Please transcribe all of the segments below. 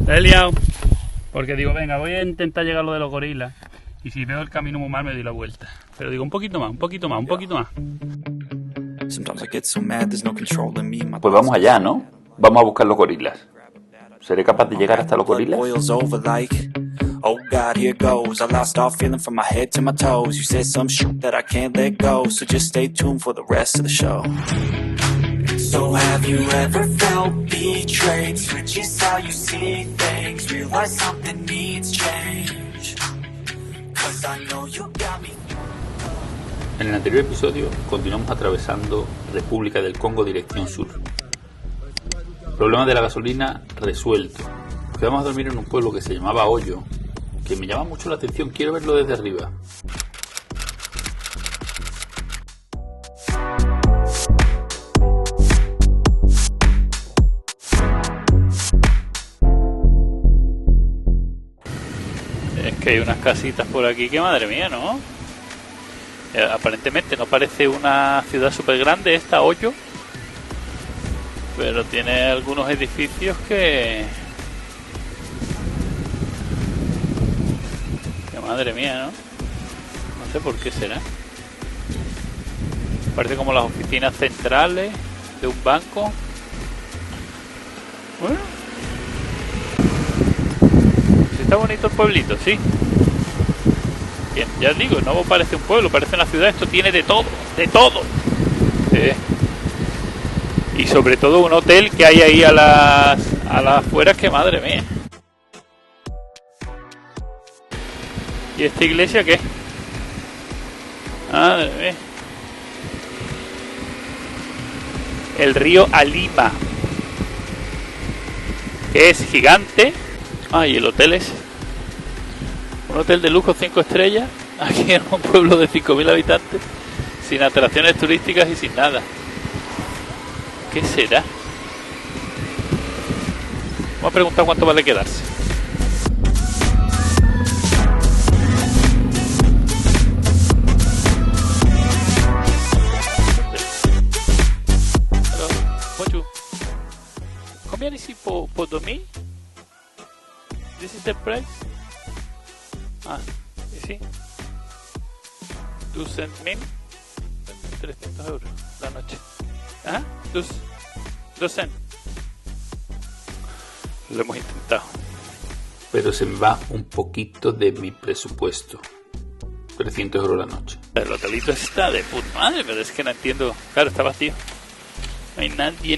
La he liado. Porque digo, venga, voy a intentar llegar a lo de los gorilas. Y si veo el camino muy mal me doy la vuelta. Pero digo, un poquito más. Pues vamos allá, ¿no? Vamos a buscar los gorilas. ¿Seré capaz de llegar hasta los gorilas? Oh God, here goes. I lost all feeling from my head to my toes. You said some shit that I can't let go, so just stay tuned for the rest of the show. So have you ever felt betrayed? Switches how you see things. Realize something needs change. 'Cause I know you got me. En el anterior episodio continuamos atravesando República del Congo dirección sur. Problema de la gasolina resuelto. Quedamos a dormir en un pueblo que se llamaba Hoyo, que me llama mucho la atención, quiero verlo desde arriba. Es que hay unas casitas por aquí que madre mía, ¿no? Aparentemente no parece una ciudad súper grande esta Hoyo, pero tiene algunos edificios que madre mía, ¿no? No sé por qué será. Parece como las oficinas centrales de un banco. Bueno, sí, está bonito el pueblito, sí. Bien, ya digo, no parece un pueblo, parece una ciudad. Esto tiene de todo, de todo. Y sobre todo un hotel que hay ahí a las afueras, que madre mía. ¿Y esta iglesia qué? Madre mía. El río Alima, que es gigante. Y el hotel es un hotel de lujo 5 estrellas, aquí en un pueblo de 5.000 habitantes, sin atracciones turísticas y sin nada. ¿Qué será? Vamos a preguntar cuánto vale quedarse. Hello, combien ici pour dormir? This is the price? Ici 200.000, 300 euros la noche. 200. Lo hemos intentado, pero se me va un poquito de mi presupuesto. 300 euros la noche. El hotelito está de puta madre, pero es que no entiendo. Claro, está vacío. No hay nadie.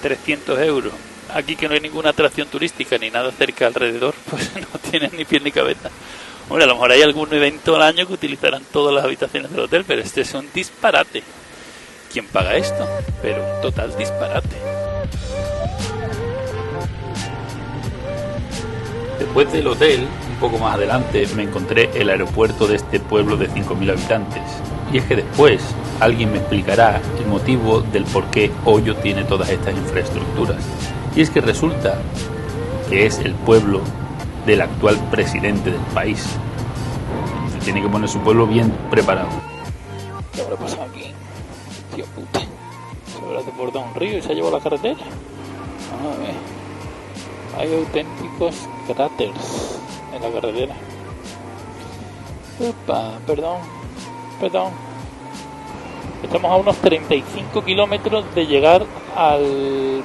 300 euros. Aquí que no hay ninguna atracción turística ni nada cerca alrededor, pues no tienen ni pie ni cabeza. Hombre, a lo mejor hay algún evento al año que utilizarán todas las habitaciones del hotel, pero este es un disparate. ¿Quién paga esto? Pero un total disparate. Después del hotel, un poco más adelante, me encontré el aeropuerto de este pueblo de 5.000 habitantes. Y es que después alguien me explicará el motivo del por qué Hoyo tiene todas estas infraestructuras. Y es que resulta que es el pueblo del actual presidente del país. Se tiene que poner su pueblo bien preparado. ¿Qué habrá pasado aquí? Tío puta. ¿Se habrá desbordado un río y se ha llevado la carretera? A ver. Hay auténticos cráteres en la carretera. Perdón. Estamos a unos 35 kilómetros de llegar al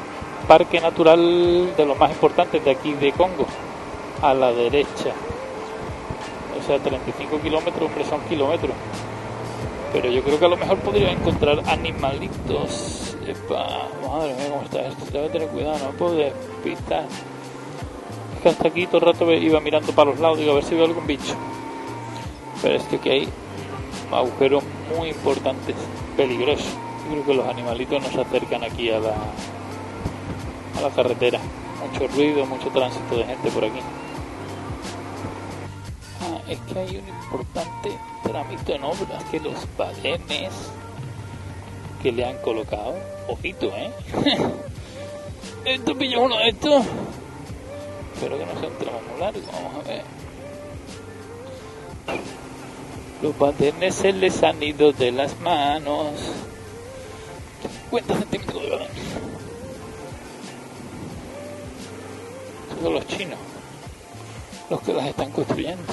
parque natural de los más importantes de aquí de Congo, a la derecha. O sea, 35 kilómetros, hombre, son kilómetros. Pero yo creo que a lo mejor podría encontrar animalitos. Madre mía, cómo está esto. Tengo que tener cuidado, no me puedo despistar. Es que hasta aquí todo el rato iba mirando para los lados, digo, a ver si veo algún bicho. Pero es que hay agujeros muy importantes, peligrosos. Yo creo que los animalitos no se acercan aquí a la carretera. Mucho ruido, mucho tránsito de gente por aquí. Es que hay un importante trámite en obras, que los badenes que le han colocado, ojito, esto pilla uno de estos, pero que no sea un tramo muy largo. Vamos a ver. Los badenes se les han ido de las manos. 50 centímetros de badén. Estos son los chinos, los que las están construyendo.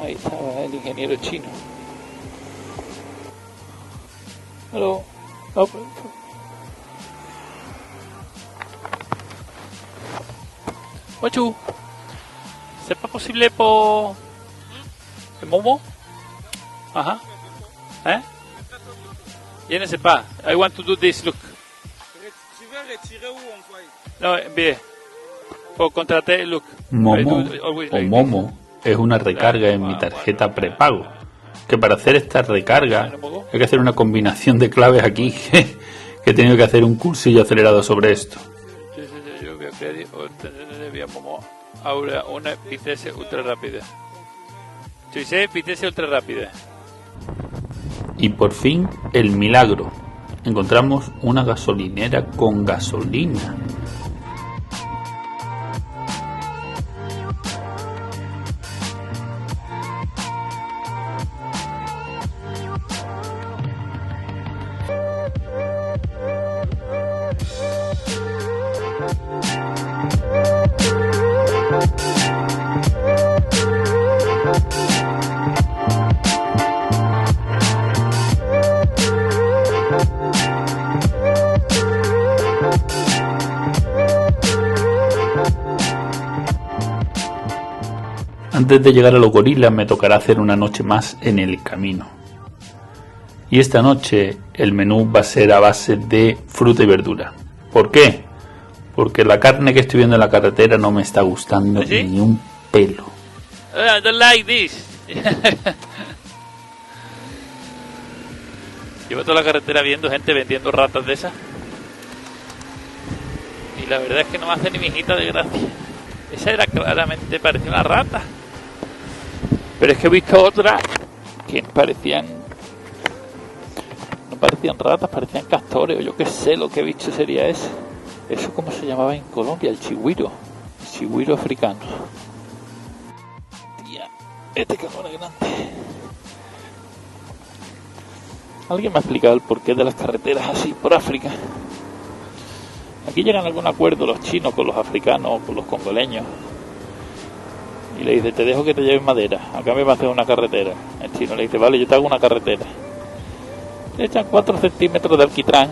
Ahí estaba el ingeniero chino. Hello. Oh, Guachu, ¿c'est pas possible pour le Momo? Ajá. Je ne sais pas. I want to do this, look. Tu veux retirer ou envoyer? No, bien. Por contraté, look. Momo o Momo es una recarga en mi tarjeta prepago. Que para hacer esta recarga hay que hacer una combinación de claves aquí. Que he tenido que hacer un cursillo acelerado sobre esto. Yo voy a pedir Momo ahora una vitesse ultra rápida. Si dice vitesse ultra rápida. Y por fin el milagro. Encontramos una gasolinera con gasolina. Antes de llegar a los gorilas me tocará hacer una noche más en el camino. Y esta noche el menú va a ser a base de fruta y verdura. ¿Por qué? Porque la carne que estoy viendo en la carretera no me está gustando ni un pelo. I don't like this. Llevo toda la carretera viendo gente vendiendo ratas de esas. Y la verdad es que no me hace ni mijita de gracia. Esa era claramente, parecía una rata. Pero es que he visto otras que parecían... No parecían ratas, parecían castores, o yo qué sé lo que he visto sería ese. ¿Eso cómo se llamaba en Colombia? El chigüiro. El chigüiro africano. Tía, este calor es grande. ¿Alguien me ha explicado el porqué de las carreteras así por África? Aquí llegan a algún acuerdo los chinos con los africanos o con los congoleños. Y le dice, te dejo que te lleven madera, acá me va a hacer una carretera. El chino le dice, vale, yo te hago una carretera. Le echan 4 centímetros de alquitrán,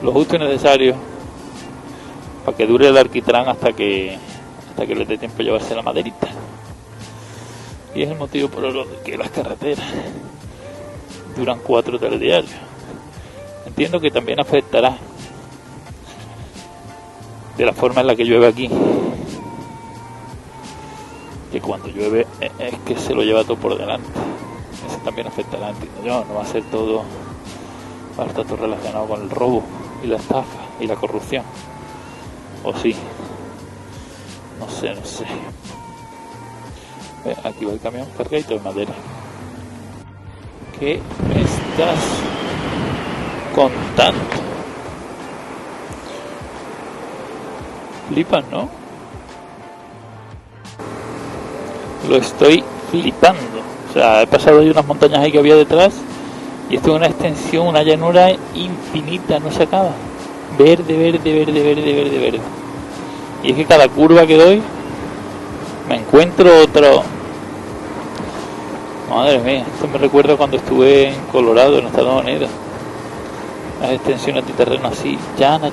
lo justo y necesario, para que dure el alquitrán hasta que le dé tiempo a llevarse la maderita. Y es el motivo por el que las carreteras duran 4 telediarios. Entiendo que también afectará de la forma en la que llueve aquí, que cuando llueve es que se lo lleva todo por delante. Eso también afectará, entiendo yo. No va a ser todo, va a estar todo relacionado con el robo y la estafa y la corrupción, o sí, no sé. Aquí va el camión cargadito de madera. ¿Qué me estás contando? Flipas, ¿no? Lo estoy flipando. O sea, he pasado ahí unas montañas ahí que había detrás y esto es una extensión, una llanura infinita, no se acaba. Verde. Y es que cada curva que doy me encuentro otro. Madre mía, esto me recuerda cuando estuve en Colorado, en Estados Unidos. Las extensiones de terreno así, llana.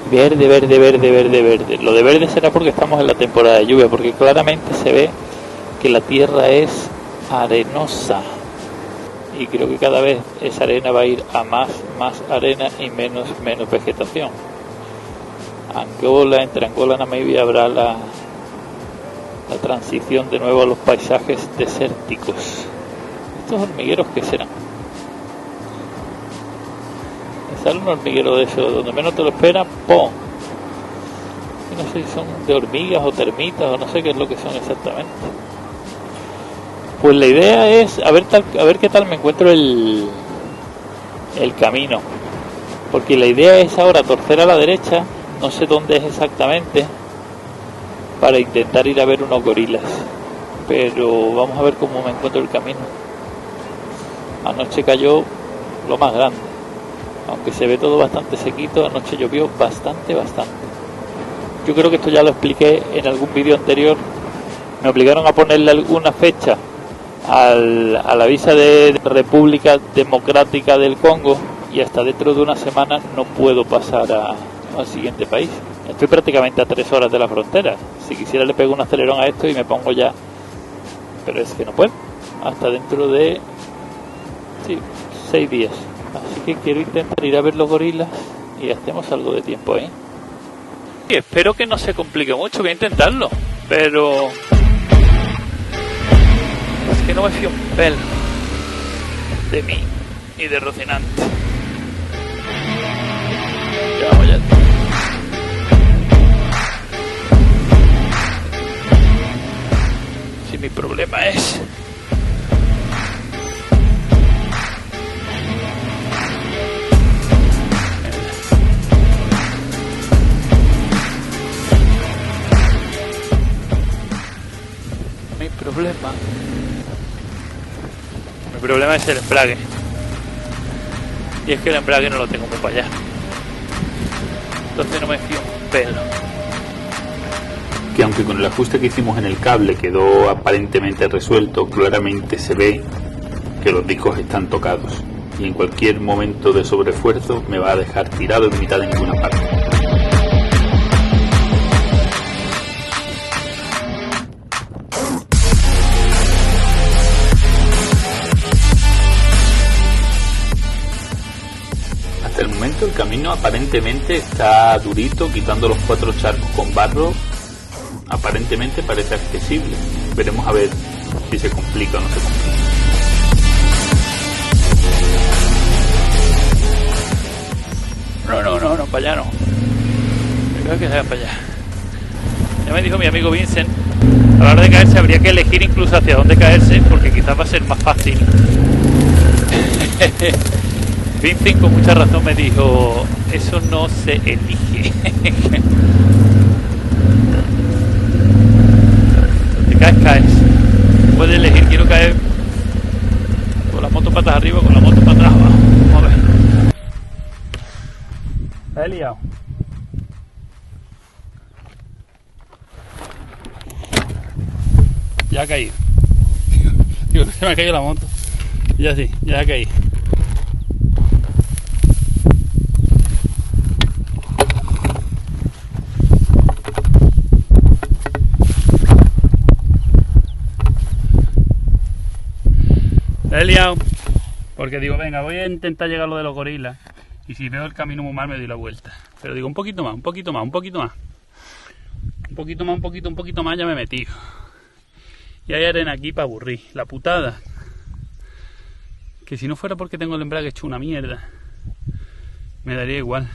Verde. Lo de verde será porque estamos en la temporada de lluvia, porque claramente se ve que la tierra es arenosa. Y creo que cada vez esa arena va a ir a más arena y menos vegetación. Entre Angola y Namibia habrá la transición de nuevo a los paisajes desérticos. ¿Estos hormigueros qué serán? Sale un hormiguero de eso, donde menos te lo esperas, ¡pum! Y no sé si son de hormigas o termitas o no sé qué es lo que son exactamente. Pues la idea es a ver qué tal me encuentro el camino, porque la idea es ahora torcer a la derecha, no sé dónde es exactamente, para intentar ir a ver unos gorilas, pero vamos a ver cómo me encuentro el camino. Anoche cayó lo más grande. aunque se ve todo bastante sequito. Anoche llovió bastante. Yo creo que esto ya lo expliqué en algún vídeo anterior. Me obligaron a ponerle alguna fecha a la visa de República Democrática del Congo, y hasta dentro de una semana no puedo pasar al siguiente país. Estoy prácticamente a 3 horas de la frontera. Si quisiera le pego un acelerón a esto y me pongo ya, pero es que no puedo hasta dentro de 6 días. Así que quiero intentar ir a ver los gorilas y hacemos algo de tiempo ahí. Y espero que no se complique mucho, voy a intentarlo, pero es que no me fío un pelo de mí y de Rocinante. Ya vamos ya. Si mi problema es mi problema es el embrague, y es que el embrague no lo tengo muy para allá, entonces no me fío un pelo. Que aunque con el ajuste que hicimos en el cable quedó aparentemente resuelto, claramente se ve que los discos están tocados y en cualquier momento de sobreesfuerzo me va a dejar tirado en mitad de ninguna parte. Hasta el momento el camino aparentemente está durito, quitando los 4 charcos con barro. Aparentemente parece accesible. Veremos a ver si se complica o no se complica. No, para allá no. Creo que sea para allá. Ya me dijo mi amigo Vincent, a la hora de caerse habría que elegir incluso hacia dónde caerse, porque quizás va a ser más fácil. Vincent con mucha razón me dijo, eso no se elige. Caes. Puedes elegir, quiero caer con la moto patas arriba o con la moto para atrás abajo. Vamos a ver. La he liado. Ya ha caído. Digo, se me ha caído la moto. Ya sí, ya ha caído. He liado porque digo, venga, voy a intentar llegar a lo de los gorilas y si veo el camino muy mal me doy la vuelta, pero digo un poquito más ya me metí y hay arena aquí para aburrir. La putada que si no fuera porque tengo el embrague hecho una mierda me daría igual,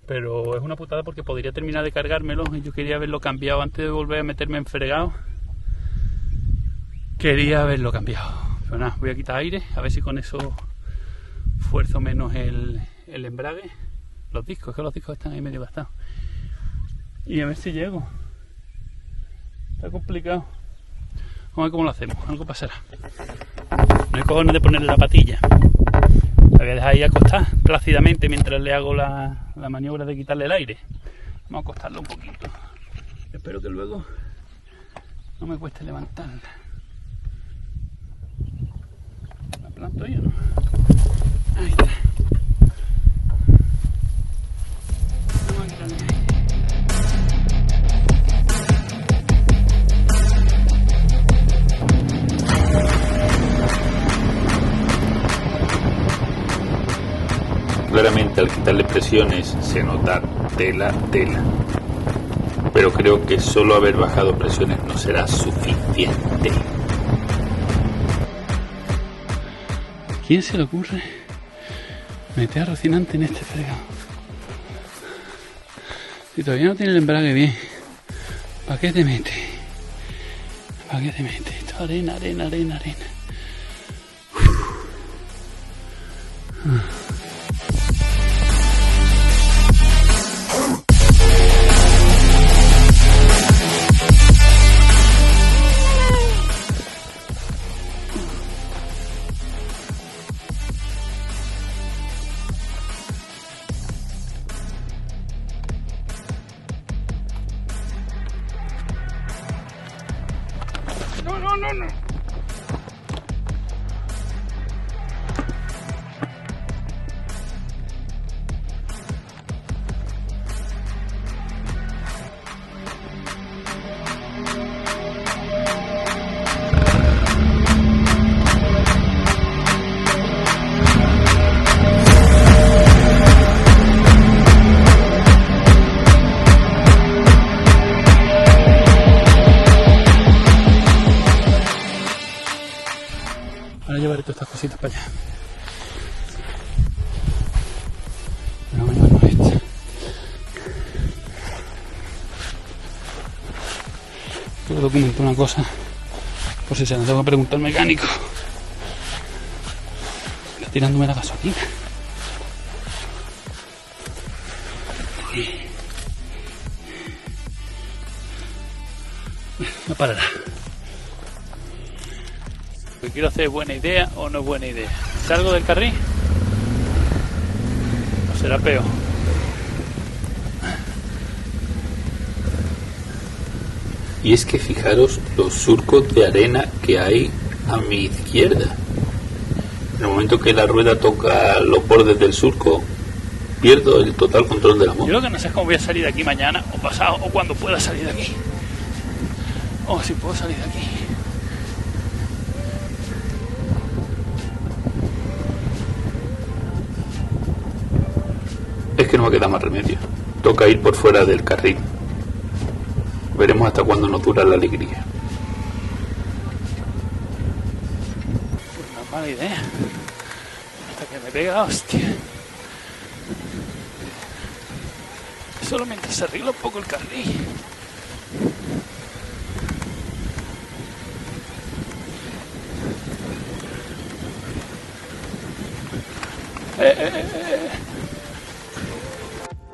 pero es una putada porque podría terminar de cargármelo y yo quería haberlo cambiado antes de volver a meterme en fregado. Quería haberlo cambiado, pero nada, voy a quitar aire, a ver si con eso fuerzo menos el embrague. Los discos, es que los discos están ahí medio gastados. Y a ver si llego. Está complicado. Vamos a ver cómo lo hacemos, algo pasará. No hay cojones de ponerle la patilla. La voy a dejar ahí acostar plácidamente mientras le hago la maniobra de quitarle el aire. Vamos a acostarlo un poquito. Espero que luego no me cueste levantarla. ¿La planto yo o no? Ahí está. Vamos a quitarle ahí. Claramente al quitarle presiones se nota tela. Pero creo que solo haber bajado presiones no será suficiente. ¿Quién se le ocurre meter a Rocinante en este fregado? Si todavía no tiene el embrague bien, ¿para qué te metes? ¿Para qué te metes? Esto es arena. no. Ahora llevaré todas estas cositas para allá. Pero bueno, no esta. Quiero documentar una cosa, por si se la tengo que preguntar al mecánico. Está tirándome la gasolina. No parará. Lo que quiero hacer es buena idea o no es buena idea. ¿Salgo del carril? ¿O será peor? Y es que fijaros los surcos de arena que hay a mi izquierda. En el momento que la rueda toca los bordes del surco, pierdo el total control de la moto. Yo lo que no sé es cómo voy a salir de aquí mañana o pasado o cuando pueda salir de aquí. O si puedo salir de aquí. Es que no me queda más remedio. Toca ir por fuera del carril. Veremos hasta cuándo nos dura la alegría. Pues no es mala idea. Hasta que me pega, hostia. Solo mientras se arregla un poco el carril.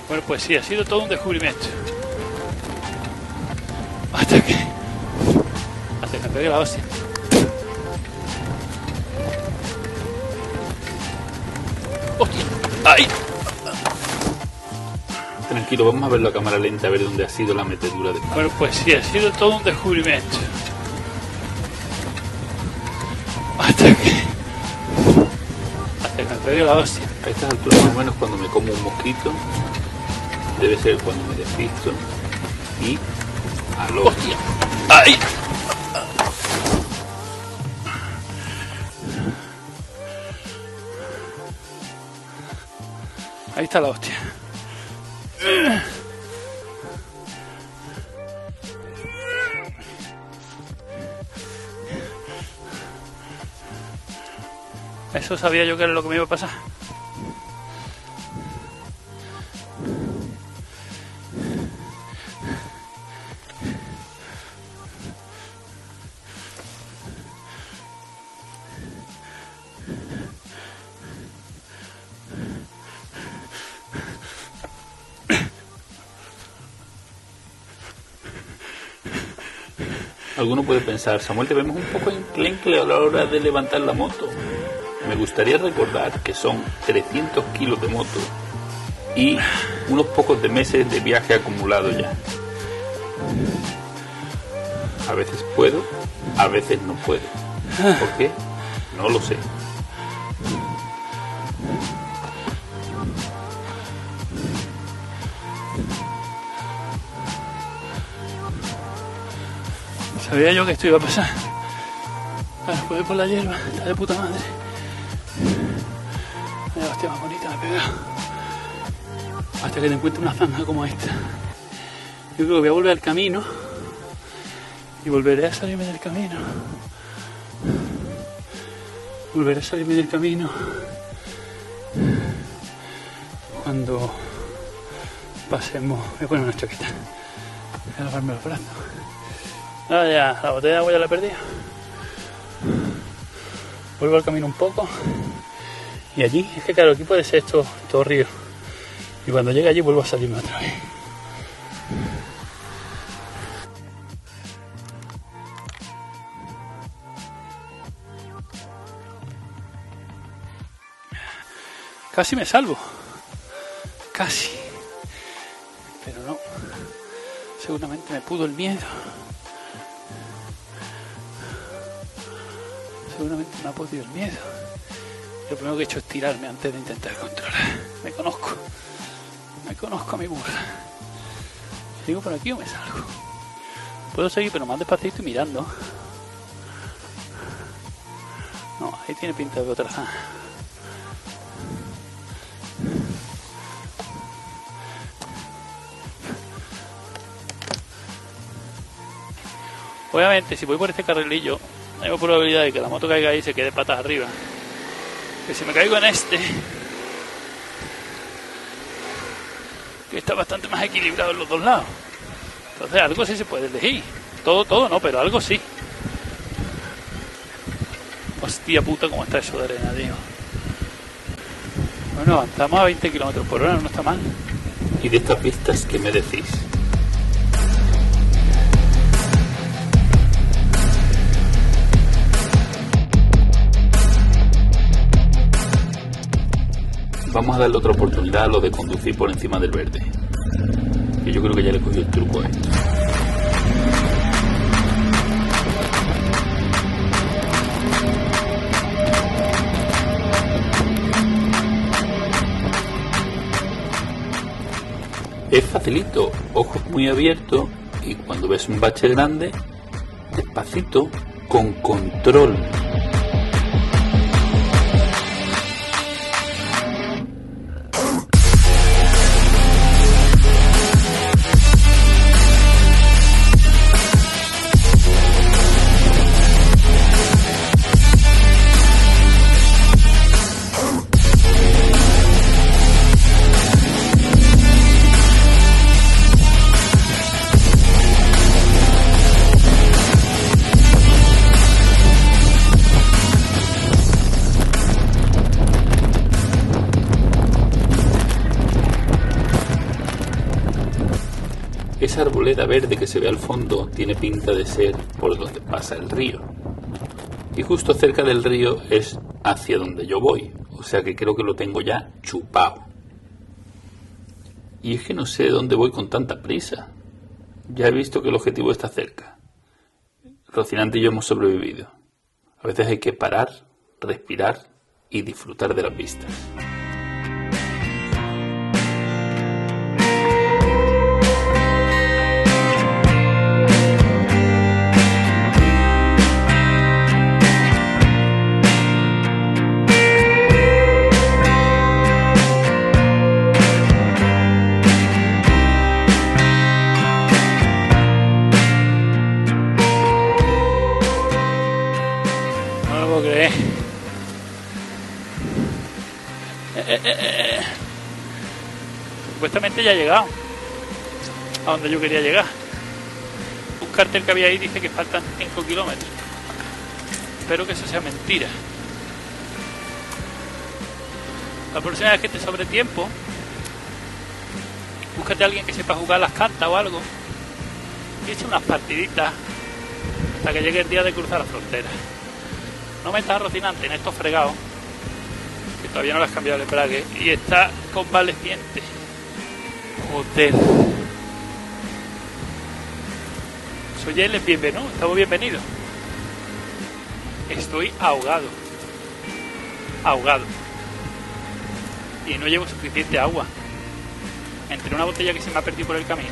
Bueno, pues sí, ha sido todo un descubrimiento. Hasta que me pegue la hostia. ¡Hostia! ¡Ay! Tranquilo, vamos a verlo a cámara lenta a ver dónde ha sido la metedura de... Bueno, pues sí, ha sido todo un descubrimiento. Hasta que me pegue la hostia. A estas alturas más o menos cuando me como un mosquito, debe ser cuando me despisto y... ¡Aló! ¡Hostia! ¡Ay! Ahí está la hostia. Eso sabía yo que era lo que me iba a pasar. Alguno puede pensar, Samuel, te vemos un poco enclenque a la hora de levantar la moto. Me gustaría recordar que son 300 kilos de moto y unos pocos de meses de viaje acumulado ya. A veces puedo, a veces no puedo. ¿Por qué? No lo sé. Sabía yo que esto iba a pasar. Ahora puedo ir por la hierba, está de puta madre. Mira, hostia, más bonita me he pegado. Hasta que te encuentre una zanja como esta. Yo creo que voy a volver al camino. Y volveré a salirme del camino. Volveré a salirme del camino. Cuando pasemos. Voy a poner una chaqueta. Voy a lavarme los brazos. Ah, ya, la botella de agua ya la he perdido. Vuelvo al camino un poco. Y allí, es que claro, aquí puede ser esto todo río. Y cuando llegue allí vuelvo a salirme otra vez. Casi me salvo. Casi. Pero no. Seguramente me pudo el miedo. seguramente me ha podido el miedo. Lo primero que he hecho es tirarme antes de intentar controlar. Me conozco a mi burra. ¿Sigo por aquí o me salgo? Puedo seguir, pero más despacito y mirando. No, ahí tiene pinta de otra zona. Obviamente, si voy por este carrilillo, hay probabilidad de que la moto caiga ahí y se quede patas arriba. Que si me caigo en este, que está bastante más equilibrado en los dos lados. Entonces algo sí se puede elegir. Todo no, pero algo sí. Hostia puta, cómo está eso de arena, tío. Bueno, avanzamos a 20 km por hora, no está mal. ¿Y de estas pistas qué me decís? Vamos a darle otra oportunidad a lo de conducir por encima del verde. Que yo creo que ya le cogí el truco a esto. Es facilito, ojos muy abiertos, y cuando ves un bache grande, despacito, con control. Esa arboleda verde que se ve al fondo tiene pinta de ser por donde pasa el río. Y justo cerca del río es hacia donde yo voy. O sea que creo que lo tengo ya chupado. Y es que no sé dónde voy con tanta prisa. Ya he visto que el objetivo está cerca. Rocinante y yo hemos sobrevivido. A veces hay que parar, respirar y disfrutar de las vistas. Supuestamente ya he llegado a donde yo quería llegar. Un cartel que había ahí dice que faltan 5 kilómetros. Espero que eso sea mentira. La próxima vez que te sobre tiempo, búscate a alguien que sepa jugar las cartas o algo y echa unas partiditas hasta que llegue el día de cruzar la frontera. No me estás Rocinante en estos fregados, que todavía no le has cambiado el embrague y está convaleciente. Joder. Soy él, bienvenido. Estamos bienvenidos. Estoy ahogado. Y no llevo suficiente agua. Entre una botella que se me ha perdido por el camino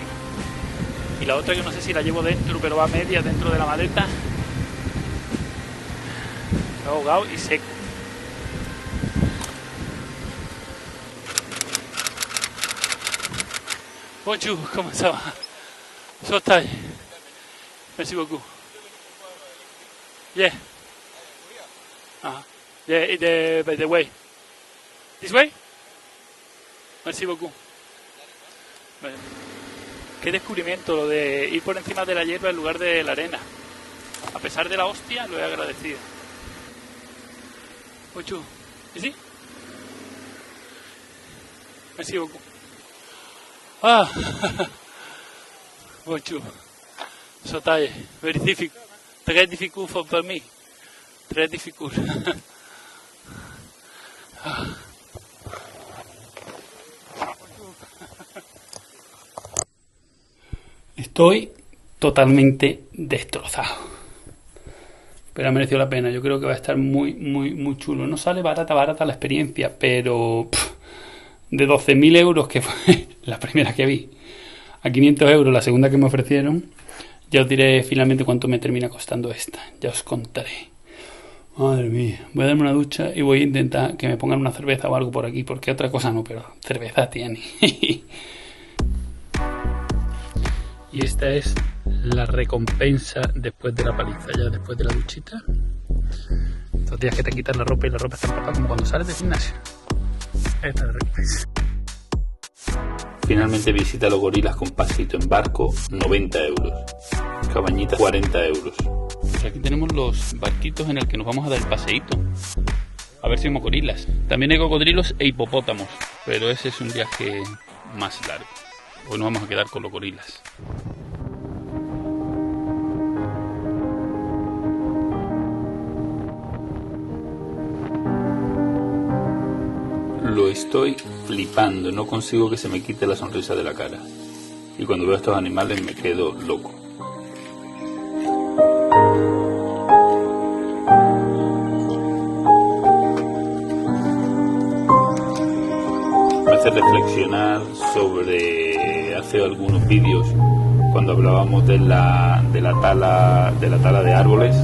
y la otra que no sé si la llevo dentro, pero va a media dentro de la maleta. Estoy ahogado y seco. Bonjour, comment ça va? Sautage. Merci beaucoup. Yeah. Yeah, by the way. This way? Merci beaucoup. Bueno, qué descubrimiento lo de ir por encima de la hierba en lugar de la arena. A pesar de la hostia, lo he agradecido. Bonjour. ¿Sí? Merci beaucoup. Ah, bonjour. Sautage, very difficult. Très difficult for me. Très difficult. Estoy totalmente destrozado. pero ha merecido la pena. Yo creo que va a estar muy chulo. No sale barata la experiencia, pero de 12.000 euros, que fue la primera que vi, a 500 euros la segunda que me ofrecieron, ya os diré finalmente cuánto me termina costando esta. Ya os contaré. Madre mía, voy a darme una ducha y voy a intentar que me pongan una cerveza o algo por aquí, porque otra cosa no, pero cerveza tiene. Y esta es la recompensa después de la paliza, ya después de la duchita. Estos días que te quitas la ropa y la ropa está empapada como cuando sales del gimnasio. Esta es la recompensa. Finalmente visita los gorilas con paseito en barco, 90 euros. Cabañita, 40 euros. Pues aquí tenemos los barquitos en el que nos vamos a dar el paseíto. A ver si vemos gorilas. También hay cocodrilos e hipopótamos, pero ese es un viaje más largo. Hoy nos vamos a quedar con los gorilas. Lo estoy flipando, no consigo que se me quite la sonrisa de la cara. Y cuando veo a estos animales me quedo loco. Me hace reflexionar sobre hace algunos vídeos cuando hablábamos de la tala de árboles,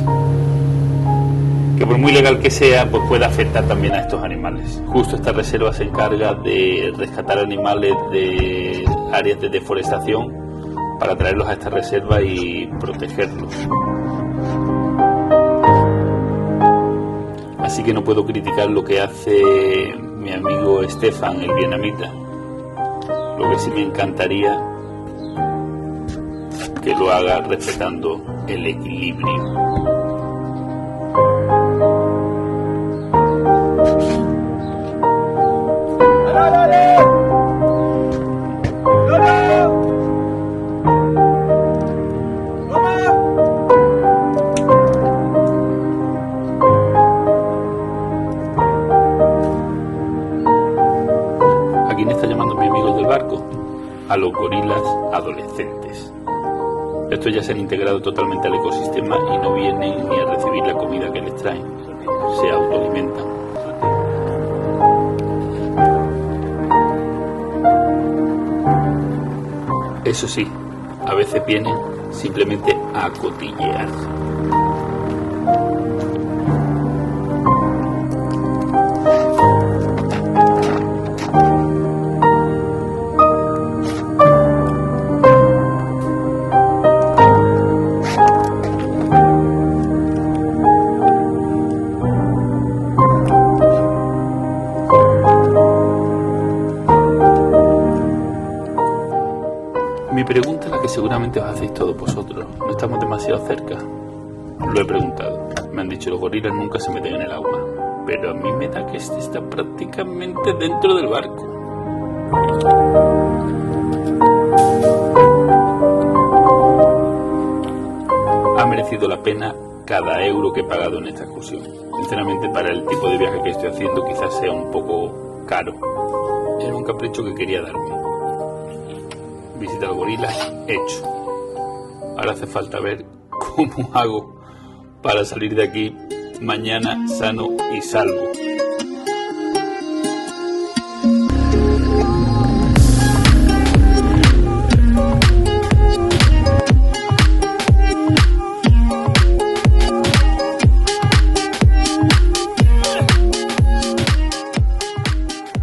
que por muy legal que sea, pues puede afectar también a estos animales. Justo esta reserva se encarga de rescatar animales de áreas de deforestación para traerlos a esta reserva y protegerlos. Así que no puedo criticar lo que hace mi amigo Stefan, el vietnamita. Lo que sí me encantaría que lo haga respetando el equilibrio. ¿A quién está llamando mi amigo del barco? A los gorilas adolescentes. Estos ya se han integrado totalmente al ecosistema y no vienen ni a recibir la comida que les traen. Se autoalimentan. Eso sí, a veces vienen simplemente a cotillear. Mi pregunta es la que seguramente os hacéis todos vosotros. ¿No estamos demasiado cerca? Lo he preguntado. Me han dicho los gorilas nunca se meten en el agua. Pero a mí me da que este está prácticamente dentro del barco. Ha merecido la pena cada euro que he pagado en esta excursión. Sinceramente, para el tipo de viaje que estoy haciendo, quizás sea un poco caro. Era un capricho que quería darme. Visita al gorila hecho. Ahora hace falta ver cómo hago para salir de aquí mañana sano y salvo.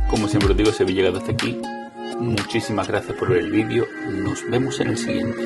Como siempre os digo, si habéis llegado hasta aquí, muchísimas gracias por ver el vídeo. Nos vemos en el siguiente.